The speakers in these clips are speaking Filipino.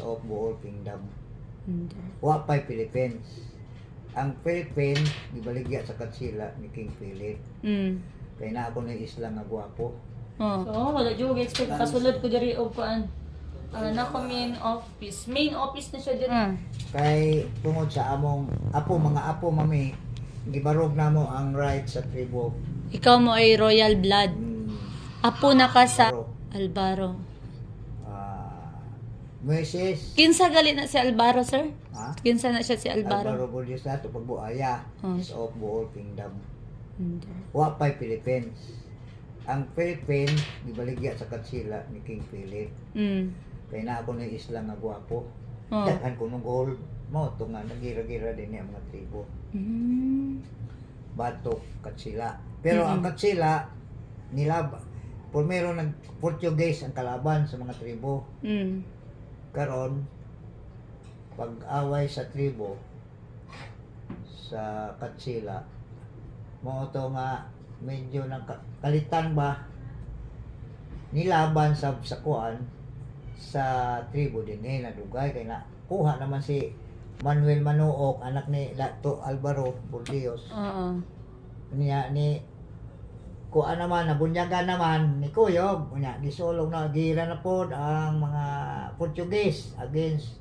of Bohol Kingdom. Hindi. Wa pa'y Philippines. Ang Philippines, gibaligya sa katsila ni King Philip. Kaya na ako ng isla nga gwapo. Oh. So, wala dyan expect kasulod ko diri og kuan. Na ko main office. Main office na siya diri. Kay tungod sa among mga apo mami, gibarog na mo ang right sa tribo. Ikaw mo ay royal blood. Apo na ka sa Pero, Albaro. Moises, Kinsa gali na si Albaro, sir? ha? Kinsa na siya si Albaro? Alvaro Borges na ito pagbuaya is of Bohol Kingdom. Hindi. Wa pa'y Philippines. Ang Philippines, gibaligya sa katsila ni King Philip. Kaya na ako ng isla nga gwapo. Oh. Dahan ko ng gold. Mo, ito nga, nagira-gira din niya mga tribo. Batok, katsila. Pero ang katsila, primero nag-Portuguese ang kalaban sa mga tribo. Karon pag-away sa tribo sa katsila, mo to nga medyo nang kalitan ba nilaban sa kuan sa tribo din nadugay kay na kuha naman si Manuel Manuok, anak ni Dato Alvaro Bordios. Oo. Niya ni kuan naman nabunyagan naman ni Kuyog unya gisulong na gira na pod ang mga Portuguese against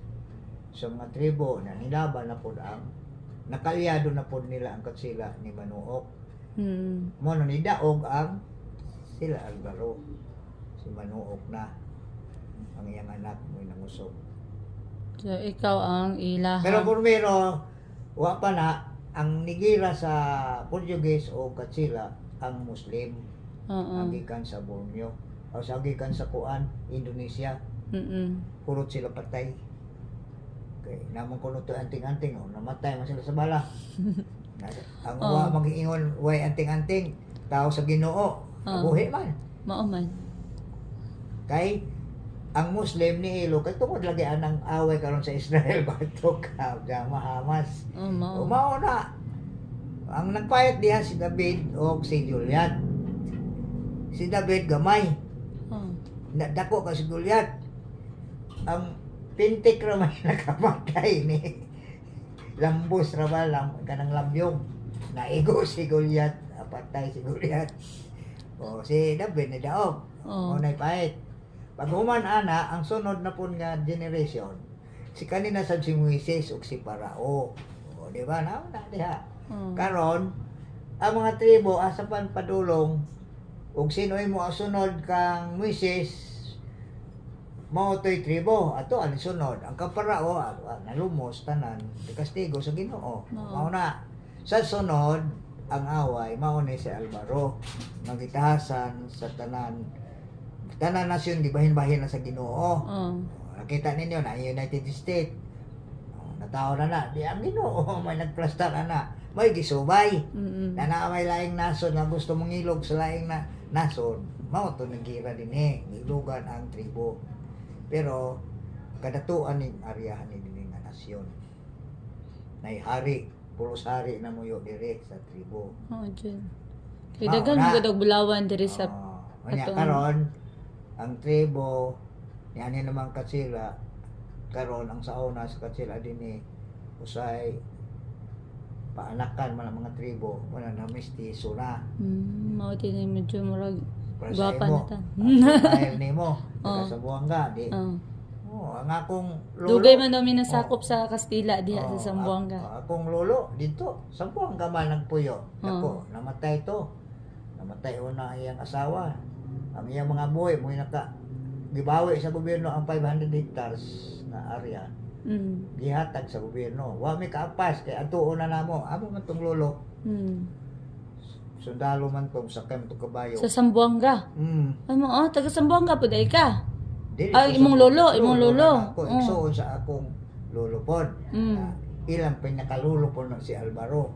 sa mga tribo na nilaban na pod ang nakalyado na pod nila ang katsila ni Manuok. Mo no ni daog ang sila Alvaro si Manuok na ang iyang anak mo nangusog. So, ikaw ang ilaha. Pero primero wa pa na ang nigira sa Portuguese o katsila ang Muslim. Ang gikan sa Borneo o sa gikan sa kuan Indonesia. Purot sila patay. Okay, namang kuno to anting-anting namatay man sila sa bala. Ang wa mag-ingon way anting-anting tao sa Ginoo. Buhi man. Mao man. Kay ang Muslim ni Ilo kay tungod lagi anang away karon sa Israel batok Hamas. Mao na. Ang nagpayat diha si David o si Goliath. Si David gamay. Dako ka si Goliath. Ang pintik raman nakamatay ni lambos raman kanang lambyong. Naigo si Goliath, patay si Goliath. O si David ni daog. O naipayat. Pag human ana ang sunod na pun nga generation si kanina sa si Moises ug si Parao. O di ba na diha. Karon ang mga tribo asa pan padulong ug sinoy mo sunod kang Moises mao toy tribo ato ani sunod ang kaparao nalumos tanan kastigo sa Ginoo. Mao na sa sunod ang away mao ni si Alvaro magitahasan sa tanan nasyon di bahin-bahin na sa Ginoo. Nakita ninyo na United States nataw na di ang Ginoo may nagplastar na may gisubay na may laing nason na gusto mong ilog sa laing na nason mao to nagira din ilugan ang tribo pero kadatuan ning aryahan ni dinhi nga nasyon nay hari puros hari na muyo dire sa tribo Diyan. Kay dagan mo gud bulawan diri sa karon ang tribo ni naman katsila karon ang sauna sa katsila dinhi usay paanakan man ang mga tribo wala na mestizo na. Mao din medyo murag Para gwapa sa na imo, ta. Dahil nimo sa Buanga di. Ang akong lolo. Dugay man daw minasakop sa Kastila diha sa Zamboanga. Akong lolo dito sa Buanga man nagpuyo. Ako namatay to. Namatay una ang iyang asawa. Ang iyang mga buhay mo naka gibawi sa gobyerno ang 500 hectares na area. Gihatag sa gobyerno. Wa mi kaapas kay adtuon na namo. Amo man tong lolo. Sundalo man tong sakay man tong kabayo. Sa Zamboanga. Ano taga Zamboanga pud ay ka. Dili, imong lolo. Ako igsuon sa akong lolo pod. Ilang pinakalulo po na si Alvaro.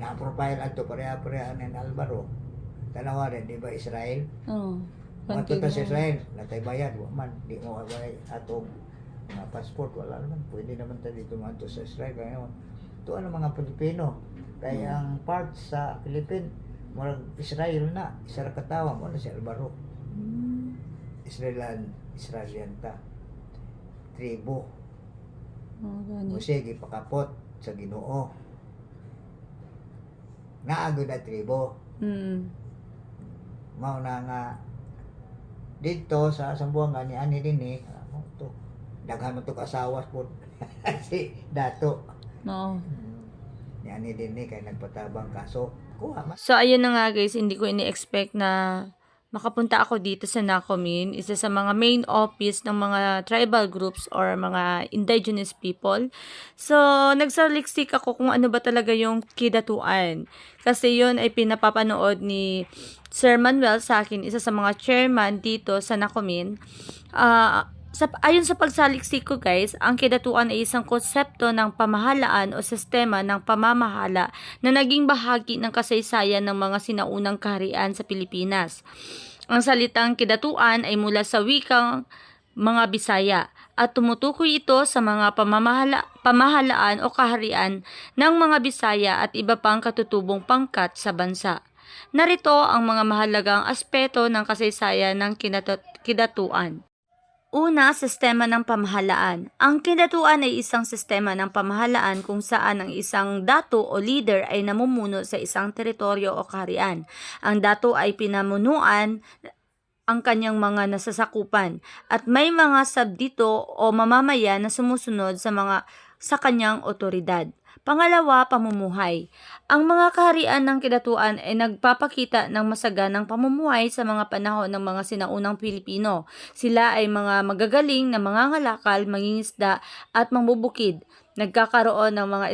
Na-profile ato pareha-pareha ni Alvaro. Tanawa rin, di ba Israel? Mato ta sa Israel, natay bayad, man, di mo away atong mga passport, wala naman. Pwede naman tayo dito manto sa Israel. Kaya naman, ito ang mga Pilipino. Kaya ang part sa Philippines, murag Israel na, isa ra katawa mo na si Alvaro. Israelian ta. tribo. gani. O sige, pakapot sa Ginoo. Naagod na tribo. Mao na nga dito sa Sambuanga ni ani din ano to. Daghan man to kasawas po. Si Dato. Oo. Ni ani din kay nagpatabang kaso kuha man. So, ayun na nga guys, hindi ko ini-expect na makapunta ako dito sa Nacomin, isa sa mga main office ng mga tribal groups or mga indigenous people. So, nagsaliksik ako kung ano ba talaga yung kidatuan. Kasi yun ay pinapapanood ni Sir Manuel sa akin, isa sa mga chairman dito sa Nacomin. Ayon sa pagsaliksik ko guys, ang kidatuan ay isang konsepto ng pamahalaan o sistema ng pamamahala na naging bahagi ng kasaysayan ng mga sinaunang kaharian sa Pilipinas. Ang salitang kidatuan ay mula sa wikang mga Bisaya at tumutukoy ito sa mga pamahalaan o kaharian ng mga Bisaya at iba pang katutubong pangkat sa bansa. Narito ang mga mahalagang aspeto ng kasaysayan ng kidatuan. Una, sistema ng pamahalaan. Ang kidatuan ay isang sistema ng pamahalaan kung saan ang isang dato o leader ay namumuno sa isang teritoryo o kaharian. Ang dato ay pinamunuan ang kanyang mga nasasakupan at may mga sabdito o mamamayan na sumusunod sa kanyang otoridad. Pangalawa, pamumuhay. Ang mga kaharian ng kidatuan ay nagpapakita ng masaganang pamumuhay sa mga panahon ng mga sinaunang Pilipino. Sila ay mga magagaling na mangangalakal, mangingisda at mangbubukid. Nagkakaroon ng mga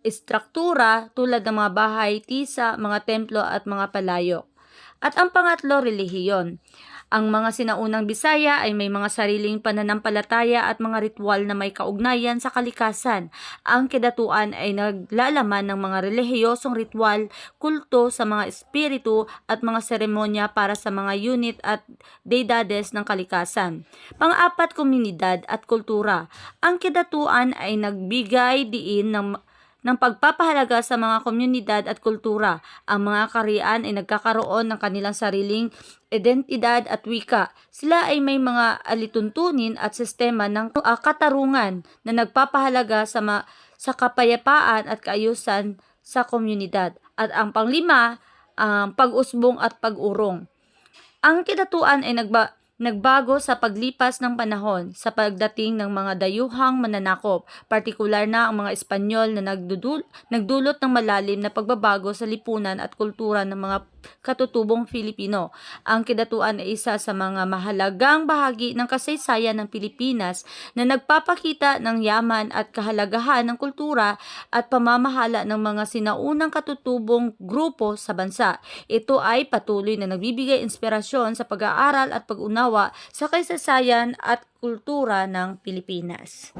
istruktura tulad ng mga bahay, tisa, mga templo at mga palayok. At ang pangatlo, relihiyon. Ang mga sinaunang Bisaya ay may mga sariling pananampalataya at mga ritual na may kaugnayan sa kalikasan. Ang kidatuan ay naglalaman ng mga relihiyosong ritual, kulto sa mga espiritu at mga seremonya para sa mga unit at deidades ng kalikasan. Pang-apat, komunidad at kultura. Ang kidatuan ay nagbigay diin ng pagpapahalaga sa mga komunidad at kultura. Ang mga kaharian ay nagkakaroon ng kanilang sariling identidad at wika. Sila ay may mga alituntunin at sistema ng katarungan na nagpapahalaga sa kapayapaan at kaayusan sa komunidad. At ang panglima, pag-usbong at pag-urong. Ang kidatuan ay nagbago sa paglipas ng panahon sa pagdating ng mga dayuhang mananakop, partikular na ang mga Espanyol na nagdulot ng malalim na pagbabago sa lipunan at kultura ng mga katutubong Filipino. Ang kidatuan ay isa sa mga mahalagang bahagi ng kasaysayan ng Pilipinas na nagpapakita ng yaman at kahalagahan ng kultura at pamamahala ng mga sinaunang katutubong grupo sa bansa. Ito ay patuloy na nagbibigay inspirasyon sa pag-aaral at pag-unawa sa kasaysayan at kultura ng Pilipinas.